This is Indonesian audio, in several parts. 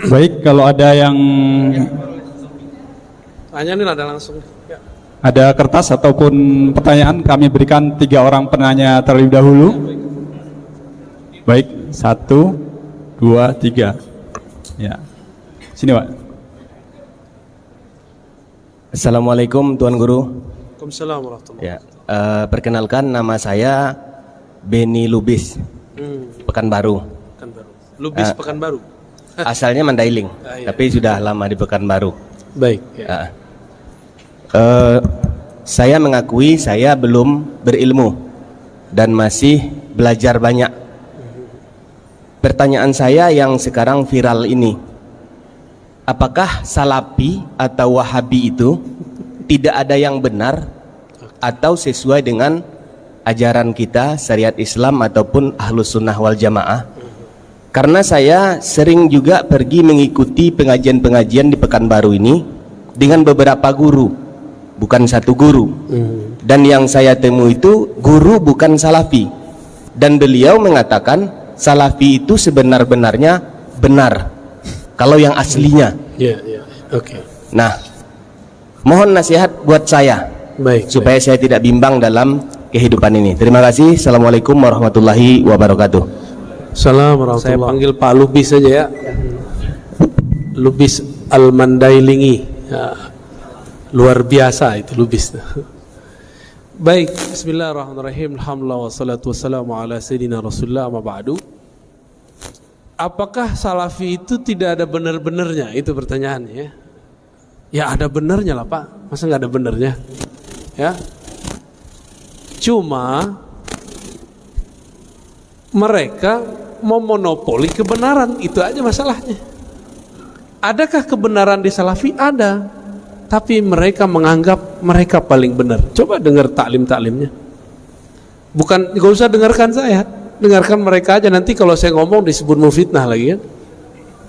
Baik, kalau ada yang Tanya nih ada langsung. Ya. ada kertas ataupun pertanyaan, kami berikan 3 orang penanya terlebih dahulu. Baik, 1, 2, 3. Ya, sini Pak. Assalamualaikum Tuan Guru. Waalaikumsalam warahmatullahi Ya, perkenalkan nama saya Beni Lubis, Pekanbaru. Pekanbaru. Lubis Pekanbaru. Asalnya Mandailing, Iya. tapi sudah lama di Pekanbaru. Baik. Ya. Saya mengakui saya belum berilmu dan masih belajar banyak. Pertanyaan saya yang sekarang viral ini, apakah Salafi atau Wahabi itu tidak ada yang benar atau sesuai dengan ajaran kita syariat Islam ataupun Ahlus Sunnah wal Jamaah? Karena saya sering juga pergi mengikuti pengajian-pengajian di Pekanbaru ini dengan beberapa guru, bukan satu guru. Dan yang saya temui itu guru bukan Salafi, dan beliau mengatakan Salafi itu sebenar-benarnya benar kalau yang aslinya. Ya, ya. Oke. Nah, mohon nasihat buat saya Baik. supaya saya tidak bimbang dalam kehidupan ini. Terima kasih. Assalamualaikum warahmatullahi wabarakatuh. Salam warahmatullahi. Saya panggil Pak Lubis saja ya. Lubis Al-Mandailingi. Ya. Luar biasa itu Lubis. Baik, bismillahirrahmanirrahim. Alhamdulillah wassalatu wassalamu ala sayyidina Rasulullah amma ba'du. Apakah Salafi itu tidak ada benar-benarnya? Itu pertanyaannya ya. Ya ada benarnya lah Pak. Masa nggak ada benarnya? Ya. Cuma mereka memonopoli kebenaran, itu aja masalahnya. Adakah kebenaran di Salafi? Ada, tapi mereka menganggap mereka paling benar. Coba dengar taklim-taklimnya. Bukan, gak usah dengarkan saya, dengarkan mereka aja. Nanti kalau saya ngomong disebut mufitnah lagi kan.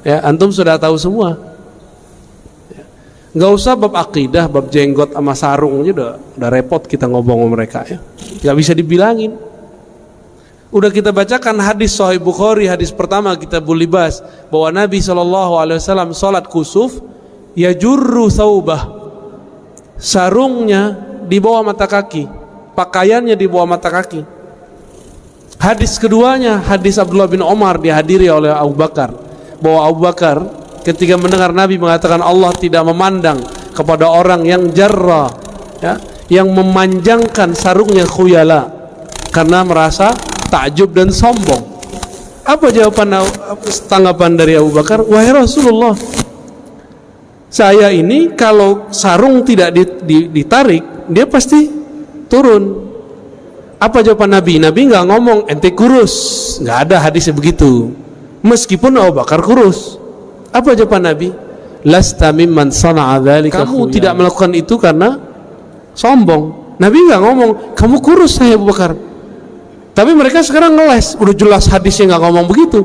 Ya, antum sudah tahu semua. Ya. Gak usah bab akidah, bab jenggot sama sarung aja udah repot kita ngomong sama mereka ya. Gak bisa dibilangin. Udah kita bacakan hadis Sahih Bukhari, hadis pertama Kitabul Libas, bahwa Nabi SAW salat kusuf, yajurru thawbah, sarungnya di bawah mata kaki, pakaiannya di bawah mata kaki. Hadis keduanya, hadis Abdullah bin Umar, dihadiri oleh Abu Bakar, bahwa Abu Bakar ketika mendengar Nabi mengatakan Allah tidak memandang kepada orang yang jarra, ya, yang memanjangkan sarungnya khuyala karena merasa takjub dan sombong. Apa jawaban tanggapan dari Abu Bakar? Wahai Rasulullah, saya ini kalau sarung tidak ditarik, dia pasti turun. Apa jawaban Nabi? Nabi nggak ngomong ente kurus, nggak ada hadisnya begitu. Meskipun Abu Bakar kurus, apa jawaban Nabi? Lasta mimman sana'a dzalika. Kamu tidak melakukan itu karena sombong. Nabi nggak ngomong kamu kurus saya Abu Bakar. Tapi mereka sekarang ngeles, udah jelas hadisnya nggak ngomong begitu.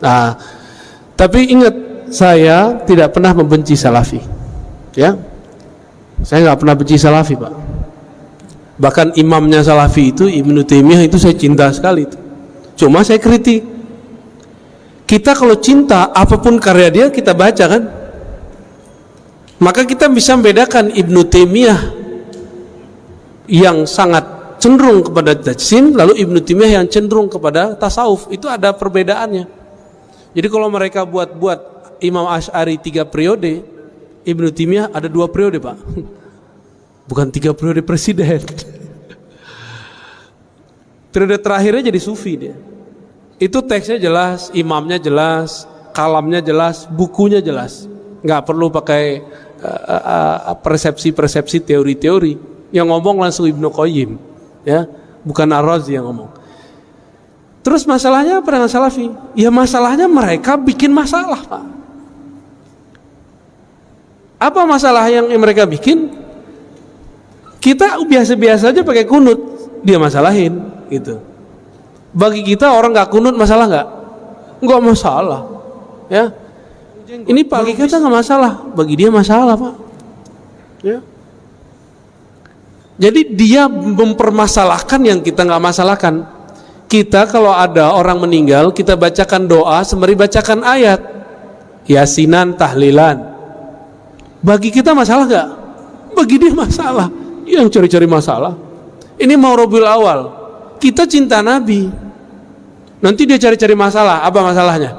Nah, tapi ingat, saya tidak pernah membenci Salafi, ya. Saya nggak pernah benci Salafi, Pak. Bahkan imamnya Salafi itu Ibnu Taimiyah itu saya cinta sekali itu. Cuma saya kritik. Kita kalau cinta apapun karya dia kita baca kan, maka kita bisa membedakan Ibnu Taimiyah yang sangat cenderung kepada tajsim, lalu Ibnu Taimiyah yang cenderung kepada tasawuf. Itu ada perbedaannya. Jadi kalau mereka buat Imam Asy'ari 3 periode, Ibnu Taimiyah ada 2 periode Pak. Bukan 3 periode presiden. Periode terakhirnya jadi sufi dia. Itu teksnya jelas, imamnya jelas, kalamnya jelas, bukunya jelas. Nggak perlu pakai persepsi-persepsi, teori-teori. Yang ngomong langsung Ibnu Qayyim. Ya, bukan Ar-Razi yang ngomong. Terus masalahnya apa dengan Salafi? Ya masalahnya mereka bikin masalah, Pak. Apa masalah yang mereka bikin? Kita biasa-biasa aja pakai kunut, dia masalahin, gitu. Bagi kita orang nggak kunut masalah nggak? Nggak masalah, ya. Ini bagi kita nggak masalah, bagi dia masalah, Pak. Ya. Jadi dia mempermasalahkan yang kita nggak masalahkan. Kita kalau ada orang meninggal, kita bacakan doa sembari bacakan ayat. yasinan, tahlilan. Bagi kita masalah gak? Bagi dia masalah. Dia yang cari-cari masalah. Ini mau Rabiul Awal, kita cinta Nabi, nanti dia cari-cari masalah. Apa masalahnya?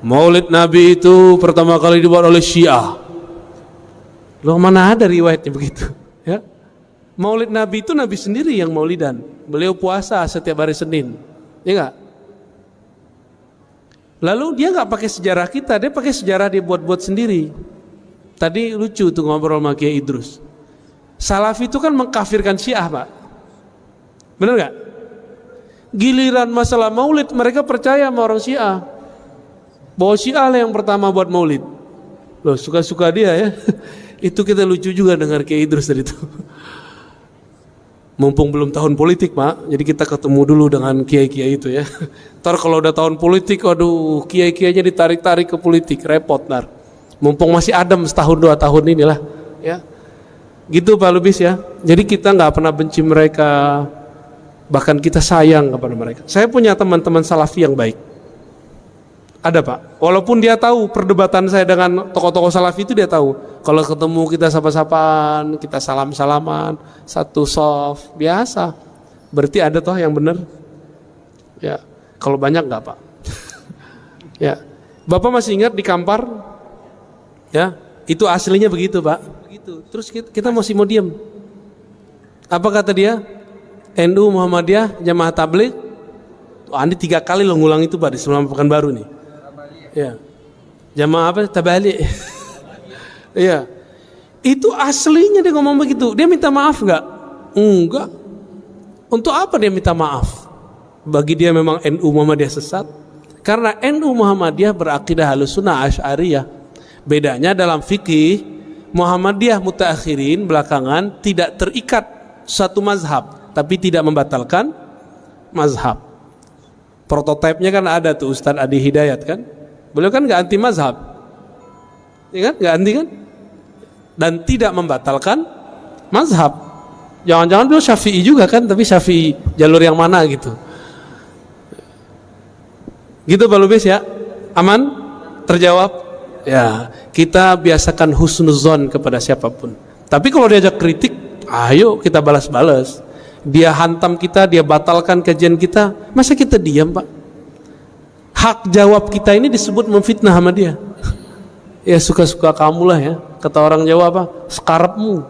Maulid Nabi itu pertama kali dibuat oleh Syiah. Loh, mana ada riwayatnya begitu? Ya, Maulid Nabi itu Nabi sendiri yang maulidan. Beliau puasa setiap hari Senin, ya enggak? Lalu dia nggak pakai sejarah kita, dia pakai sejarah dia buat-buat sendiri. Tadi lucu tuh ngobrol sama Kiai Idrus. Salafi itu kan mengkafirkan Syiah, Pak. Benar nggak? Giliran masalah maulid mereka percaya sama orang Syiah, bahwa Syiah lah yang pertama buat maulid. Loh, suka-suka dia ya. Itu kita lucu juga dengar Kiai Idrus tadi itu. Mumpung belum tahun politik, Pak, jadi kita ketemu dulu dengan kiai-kiai itu ya. Ntar kalau udah tahun politik, aduh, kiai-kiainya ditarik-tarik ke politik, repot ntar. Mumpung masih adem setahun 2 tahun inilah, ya. Gitu Pak Lubis ya. Jadi kita nggak pernah benci mereka, bahkan kita sayang kepada mereka. Saya punya teman-teman salafi yang baik. Ada Pak. Walaupun dia tahu perdebatan saya dengan tokoh-tokoh salafi itu, dia tahu. Kalau ketemu kita sapa-sapaan, kita salam-salaman, satu soft, biasa. Berarti ada toh yang benar. Ya. Kalau banyak nggak Pak? Ya. Bapak masih ingat di Kampar? Ya. Itu aslinya begitu Pak. Begitu. Terus kita masih mau diam. Apa kata dia? NU Muhammadiyah Jamaah Tabligh. Andi 3 kali lo ngulang itu Pak di Semalam Pekanbaru nih. Ya. Jamaah apa? Tabligh. Iya. Itu aslinya dia ngomong begitu. Dia minta maaf enggak? Enggak. Untuk apa dia minta maaf? Bagi dia memang NU Muhammadiyah sesat. Karena NU Muhammadiyah berakidah Ahlussunnah Asy'ariyah. Bedanya dalam fikih, Muhammadiyah mutaakhirin belakangan tidak terikat satu mazhab, tapi tidak membatalkan mazhab. Prototipenya kan ada tuh Ustadz Adi Hidayat kan. Beliau kan nggak anti mazhab, ya kan? Nggak anti kan? Dan tidak membatalkan mazhab. Jangan-jangan beliau Syafi'i juga kan, tapi Syafi'i jalur yang mana gitu. Gitu Pak Lubis ya. Aman? Terjawab? Ya, kita biasakan husnuzon kepada siapapun. Tapi kalau diajak kritik, ayo kita balas-balas. Dia hantam kita, dia batalkan kajian kita, masa kita diam Pak? Hak jawab kita ini disebut memfitnah sama dia. Ya suka-suka kamu lah ya. Kata orang Jawa apa? Sekarepmu.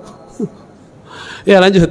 Ya lanjut.